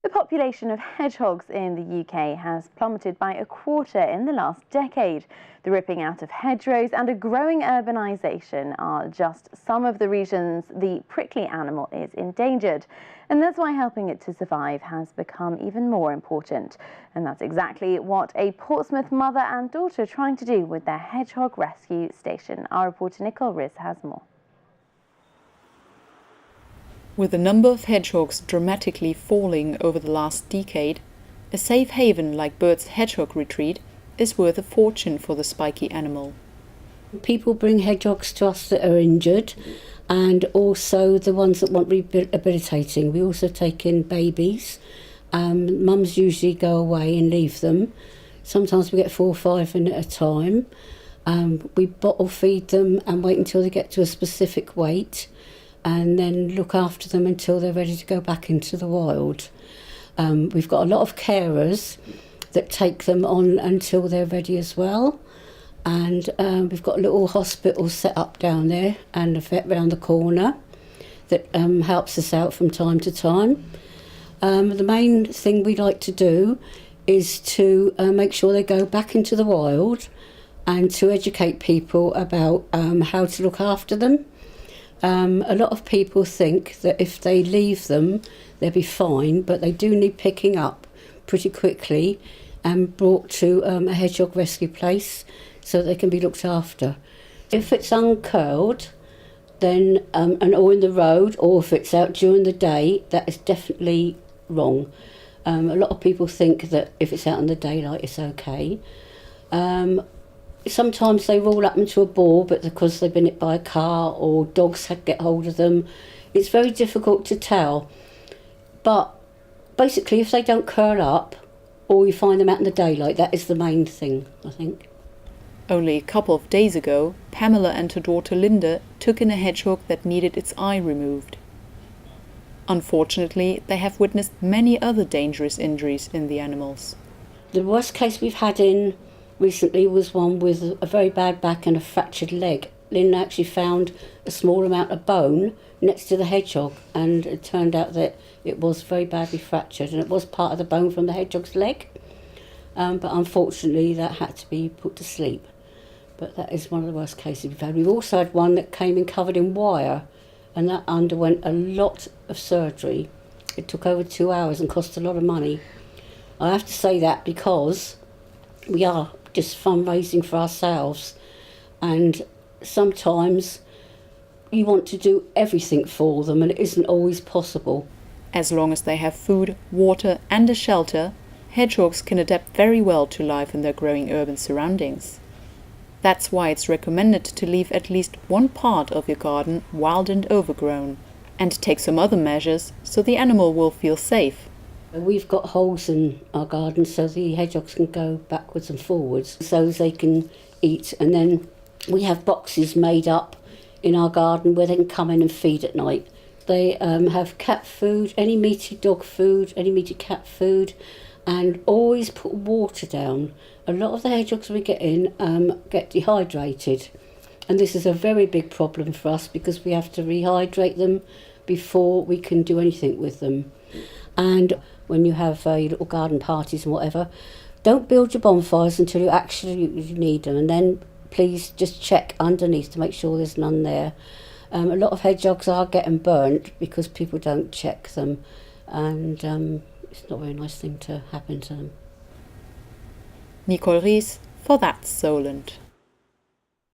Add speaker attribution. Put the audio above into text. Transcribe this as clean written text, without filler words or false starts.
Speaker 1: The population of hedgehogs in the UK has plummeted by a quarter in the last decade. The ripping out of hedgerows and a growing urbanisation are just some of the reasons the prickly animal is endangered. And that's why helping it to survive has become even more important. And that's exactly what a Portsmouth mother and daughter are trying to do with their hedgehog rescue station. Our reporter Nicole Ris has more.
Speaker 2: With the number of hedgehogs dramatically falling over the last decade, a safe haven like Bird's Hedgehog Retreat is worth a fortune for the spiky animal.
Speaker 3: People bring hedgehogs to us that are injured, and also the ones that want rehabilitating. We also take in babies. Mums usually go away and leave them. Sometimes we get 4 or 5 in at a time. We bottle feed them and wait until they get to a specific weight, and then look after them until they're ready to go back into the wild. We've got a lot of carers that take them on until they're ready as well. And we've got a little hospital set up down there and a vet round the corner that helps us out from time to time. The main thing we like to do is to make sure they go back into the wild and to educate people about how to look after them. A lot of people think that if they leave them, they'll be fine, but they do need picking up pretty quickly and brought to a hedgehog rescue place so they can be looked after. If it's uncurled, then or in the road, or if it's out during the day, that is definitely wrong. A lot of people think that if it's out in the daylight, it's okay. Sometimes they roll up into a ball, but because they've been hit by a car or dogs get hold of them, it's very difficult to tell. But basically, if they don't curl up, or you find them out in the daylight, that is the main thing, I think.
Speaker 2: Only a couple of days ago, Pamela and her daughter Linda took in a hedgehog that needed its eye removed. Unfortunately, they have witnessed many other dangerous injuries in the animals.
Speaker 3: The worst case we've had in recently was one with a very bad back and a fractured leg. Linda actually found a small amount of bone next to the hedgehog, and it turned out that it was very badly fractured, and it was part of the bone from the hedgehog's leg. But unfortunately that had to be put to sleep. But that is one of the worst cases we've had. We've also had one that came in covered in wire, and that underwent a lot of surgery. It took over 2 hours and cost a lot of money. I have to say that because we are just fundraising for ourselves, and sometimes you want to do everything for them and it isn't always possible.
Speaker 2: As long as they have food, water and a shelter, hedgehogs can adapt very well to life in their growing urban surroundings. That's why it's recommended to leave at least one part of your garden wild and overgrown, and take some other measures so the animal will feel safe.
Speaker 3: We've got holes in our garden so the hedgehogs can go backwards and forwards so they can eat, and then we have boxes made up in our garden where they can come in and feed at night. They have cat food, any meaty dog food, any meaty cat food, and always put water down. A lot of the hedgehogs we get in get dehydrated, and this is a very big problem for us because we have to rehydrate them before we can do anything with them. And when you have your little garden parties and whatever, don't build your bonfires until you actually need them, and then please just check underneath to make sure there's none there. A lot of hedgehogs are getting burnt because people don't check them, and it's not a very nice thing to happen to them.
Speaker 2: Nicole Ris for That's Solent.